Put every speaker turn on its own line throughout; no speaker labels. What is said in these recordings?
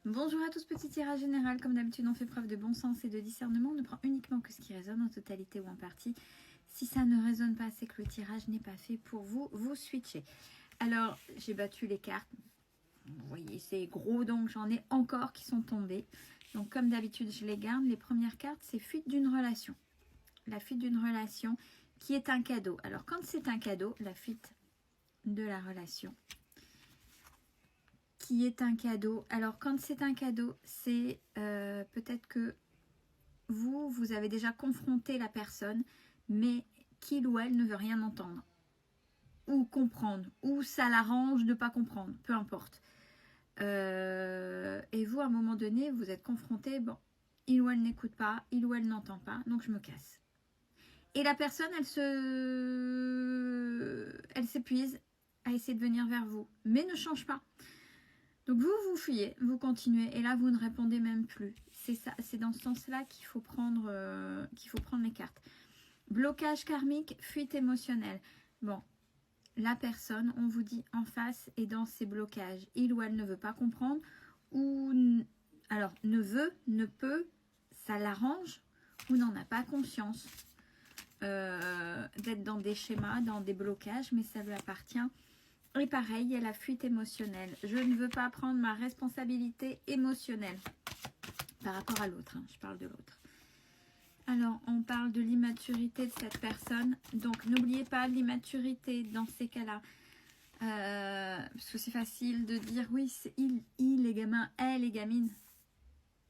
Bonjour à tous, petit tirage général. Comme d'habitude, on fait preuve de bon sens et de discernement. On ne prend uniquement que ce qui résonne en totalité ou en partie. Si ça ne résonne pas, c'est que le tirage n'est pas fait pour vous. Vous switchez. Alors, j'ai battu les cartes. Vous voyez, c'est gros, donc j'en ai encore qui sont tombées. Donc, comme d'habitude, je les garde. Les premières cartes, c'est fuite d'une relation. La fuite d'une relation qui est un cadeau. Alors, quand c'est un cadeau, la fuite de la relation qui est un cadeau. Alors, quand c'est un cadeau, c'est peut-être que vous avez déjà confronté la personne, mais qu'il ou elle ne veut rien entendre, ou comprendre, ou ça l'arrange de ne pas comprendre, peu importe. Et vous, à un moment donné, vous êtes confronté, bon, il ou elle n'écoute pas, il ou elle n'entend pas, donc je me casse. Et la personne, elle s'épuise à essayer de venir vers vous, mais ne change pas. Donc vous fuyez, vous continuez, et là vous ne répondez même plus. C'est ça, c'est dans ce sens-là qu'il faut prendre les cartes. Blocage karmique, fuite émotionnelle. Bon, la personne, on vous dit en face, est dans ses blocages. Il ou elle ne veut pas comprendre, ou alors ne veut, ne peut, ça l'arrange, ou n'en a pas conscience d'être dans des schémas, dans des blocages, mais ça lui appartient. Et pareil, il y a la fuite émotionnelle. Je ne veux pas prendre ma responsabilité émotionnelle par rapport à l'autre. Hein, je parle de l'autre. Alors, on parle de l'immaturité de cette personne. Donc, n'oubliez pas l'immaturité dans ces cas-là. Parce que c'est facile de dire, oui, c'est il les gamins, elle les gamines.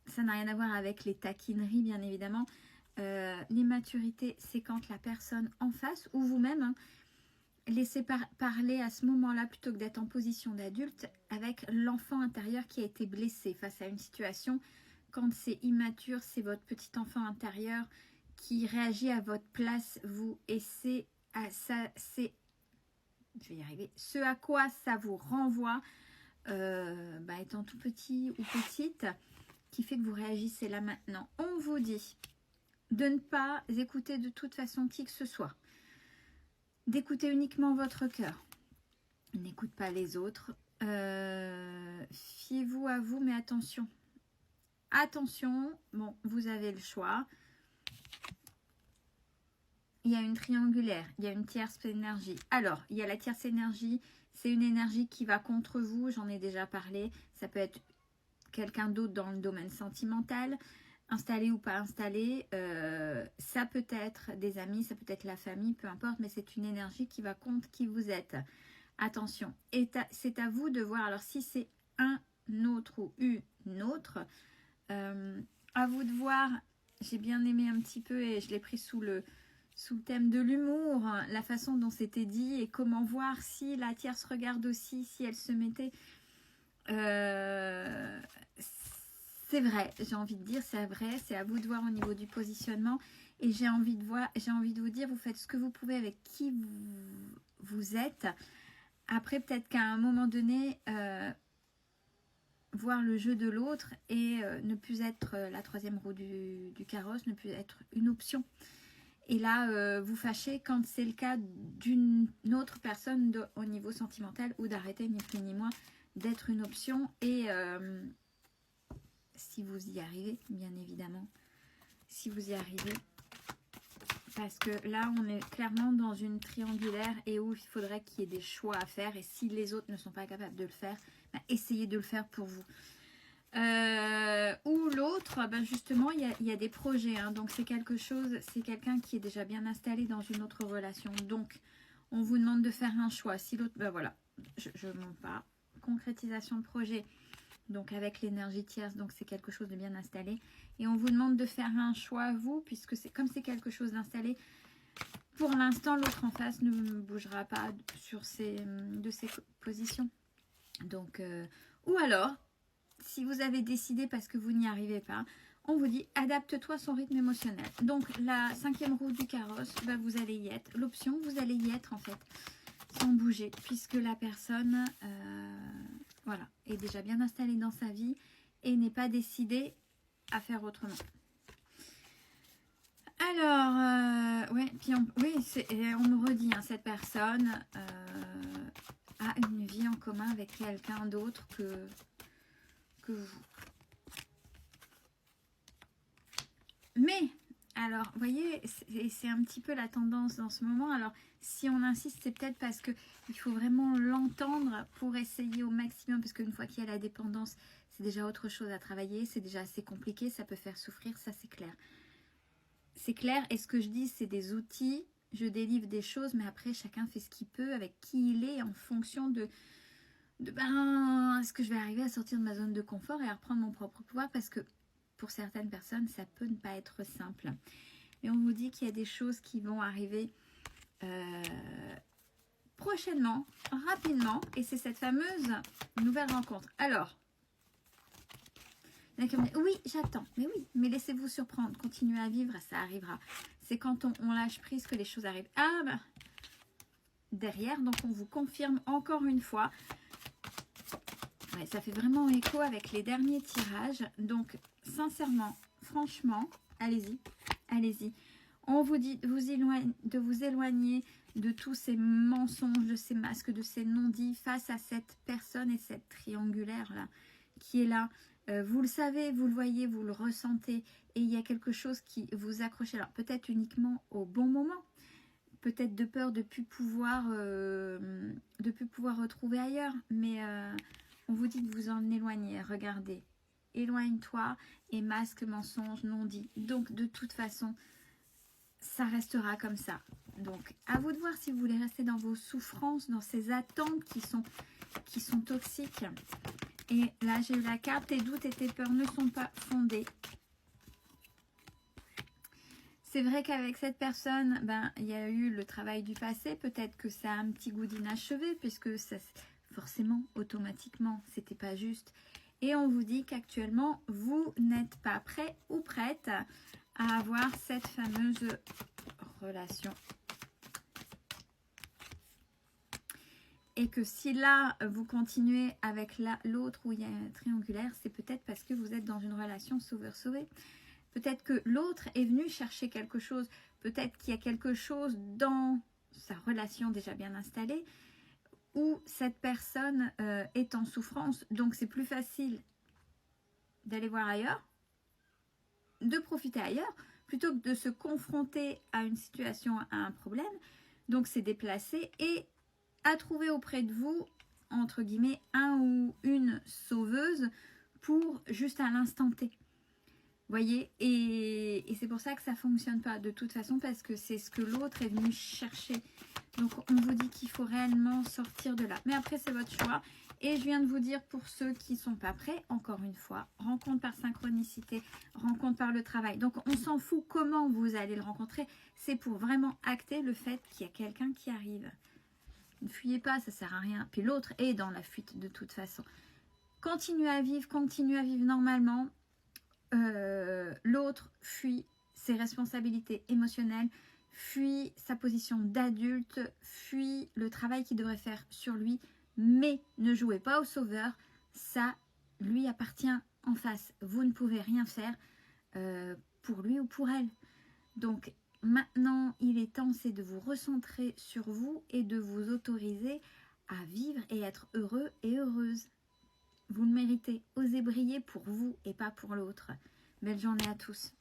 Ça n'a rien à voir avec les taquineries, bien évidemment. L'immaturité, c'est quand la personne en face, ou vous-même, hein, laissez parler à ce moment-là plutôt que d'être en position d'adulte avec l'enfant intérieur qui a été blessé face à une situation. Quand c'est immature, c'est votre petit enfant intérieur qui réagit à votre place, vous, et c'est à ça, je vais y arriver, ce à quoi ça vous renvoie, étant tout petit ou petite, qui fait que vous réagissez là maintenant. On vous dit de ne pas écouter de toute façon qui que ce soit. D'écouter uniquement votre cœur. N'écoute pas les autres. Fiez-vous à vous, mais attention. Attention, bon, vous avez le choix. Il y a une triangulaire, il y a une tierce énergie. Alors, il y a la tierce énergie, c'est une énergie qui va contre vous, j'en ai déjà parlé. Ça peut être quelqu'un d'autre dans le domaine sentimental, installé ou pas installé, ça peut être des amis, ça peut être la famille, peu importe, mais c'est une énergie qui va contre qui vous êtes. Attention, c'est à vous de voir. Alors si c'est un autre ou une autre, à vous de voir. J'ai bien aimé un petit peu et je l'ai pris sous le thème de l'humour, la façon dont c'était dit et comment voir si la tierce regarde aussi, si elle se mettait... c'est vrai, j'ai envie de dire, c'est vrai, c'est à vous de voir au niveau du positionnement. Et j'ai envie de vous dire, vous faites ce que vous pouvez avec qui vous êtes. Après, peut-être qu'à un moment donné, voir le jeu de l'autre et ne plus être la troisième roue du carrosse, ne plus être une option. Et là, vous fâchez quand c'est le cas d'une autre personne au niveau sentimental ou d'arrêter ni plus ni moins d'être une option. Et si vous y arrivez, bien évidemment, si vous y arrivez, parce que là, on est clairement dans une triangulaire et où il faudrait qu'il y ait des choix à faire. Et si les autres ne sont pas capables de le faire, essayez de le faire pour vous. Ou l'autre, justement, il y a des projets. Hein, donc, c'est quelque chose, c'est quelqu'un qui est déjà bien installé dans une autre relation. Donc, on vous demande de faire un choix. Si l'autre, voilà, je ne monte pas. Concrétisation de projet. Donc avec l'énergie tierce, donc c'est quelque chose de bien installé. Et on vous demande de faire un choix, vous, puisque comme c'est quelque chose d'installé, pour l'instant, l'autre en face ne bougera pas de ses positions. Donc, ou alors, si vous avez décidé parce que vous n'y arrivez pas, on vous dit adapte-toi à son rythme émotionnel. Donc la cinquième roue du carrosse, vous allez y être. L'option, vous allez y être en fait, sans bouger, puisque la personne... voilà, est déjà bien installée dans sa vie et n'est pas décidée à faire autrement. Alors, ouais, puis on me redit, hein, cette personne a une vie en commun avec quelqu'un d'autre que vous. Mais, alors, vous voyez, c'est un petit peu la tendance dans ce moment. Alors, si on insiste, c'est peut-être parce qu'il faut vraiment l'entendre pour essayer au maximum, parce qu'une fois qu'il y a la dépendance, c'est déjà autre chose à travailler, c'est déjà assez compliqué, ça peut faire souffrir, ça c'est clair. C'est clair, et ce que je dis, c'est des outils, je délivre des choses, mais après, chacun fait ce qu'il peut avec qui il est en fonction de est-ce que je vais arriver à sortir de ma zone de confort et à reprendre mon propre pouvoir, parce que pour certaines personnes, ça peut ne pas être simple. Et on vous dit qu'il y a des choses qui vont arriver prochainement, rapidement, et c'est cette fameuse nouvelle rencontre. Alors, oui, j'attends, mais oui, mais laissez-vous surprendre, continuez à vivre, ça arrivera. C'est quand on lâche prise que les choses arrivent. Ah, ben, derrière, donc on vous confirme encore une fois. Ouais, ça fait vraiment écho avec les derniers tirages. Donc, sincèrement, franchement, allez-y, allez-y. On vous dit de vous éloigner de tous ces mensonges, de ces masques, de ces non-dits face à cette personne et cette triangulaire-là qui est là. Vous le savez, vous le voyez, vous le ressentez et il y a quelque chose qui vous accroche. Alors, peut-être uniquement au bon moment, peut-être de peur de ne plus pouvoir retrouver ailleurs, mais on vous dit de vous en éloigner. Regardez, éloigne-toi et masque, mensonge, non-dit. Donc, de toute façon, ça restera comme ça. Donc, à vous de voir si vous voulez rester dans vos souffrances, dans ces attentes qui sont toxiques. Et là, j'ai eu la carte, tes doutes et tes peurs ne sont pas fondés. C'est vrai qu'avec cette personne, il y a eu le travail du passé. Peut-être que ça a un petit goût d'inachevé, puisque ça, forcément, automatiquement, c'était pas juste. Et on vous dit qu'actuellement, vous n'êtes pas prêt ou prête à avoir cette fameuse relation. Et que si là, vous continuez avec l'autre où il y a un triangulaire, c'est peut-être parce que vous êtes dans une relation sauveur-sauvé. Peut-être que l'autre est venu chercher quelque chose. Peut-être qu'il y a quelque chose dans sa relation déjà bien installée où cette personne est en souffrance. Donc, c'est plus facile d'aller voir ailleurs, de profiter ailleurs, plutôt que de se confronter à une situation, à un problème. Donc, c'est déplacer et à trouver auprès de vous, entre guillemets, un ou une sauveuse pour juste à l'instant T. Voyez, et c'est pour ça que ça ne fonctionne pas de toute façon, parce que c'est ce que l'autre est venu chercher. Donc, on vous dit qu'il faut réellement sortir de là. Mais après, c'est votre choix. Et je viens de vous dire, pour ceux qui ne sont pas prêts, encore une fois, rencontre par synchronicité, rencontre par le travail. Donc, on s'en fout comment vous allez le rencontrer. C'est pour vraiment acter le fait qu'il y a quelqu'un qui arrive. Ne fuyez pas, ça ne sert à rien. Puis l'autre est dans la fuite de toute façon. Continuez à vivre normalement. L'autre fuit ses responsabilités émotionnelles, fuit sa position d'adulte, fuit le travail qu'il devrait faire sur lui, mais ne jouez pas au sauveur, ça lui appartient en face. Vous ne pouvez rien faire pour lui ou pour elle. Donc maintenant, il est temps, c'est de vous recentrer sur vous et de vous autoriser à vivre et être heureux et heureuse. Vous le méritez. Osez briller pour vous et pas pour l'autre. Belle journée à tous.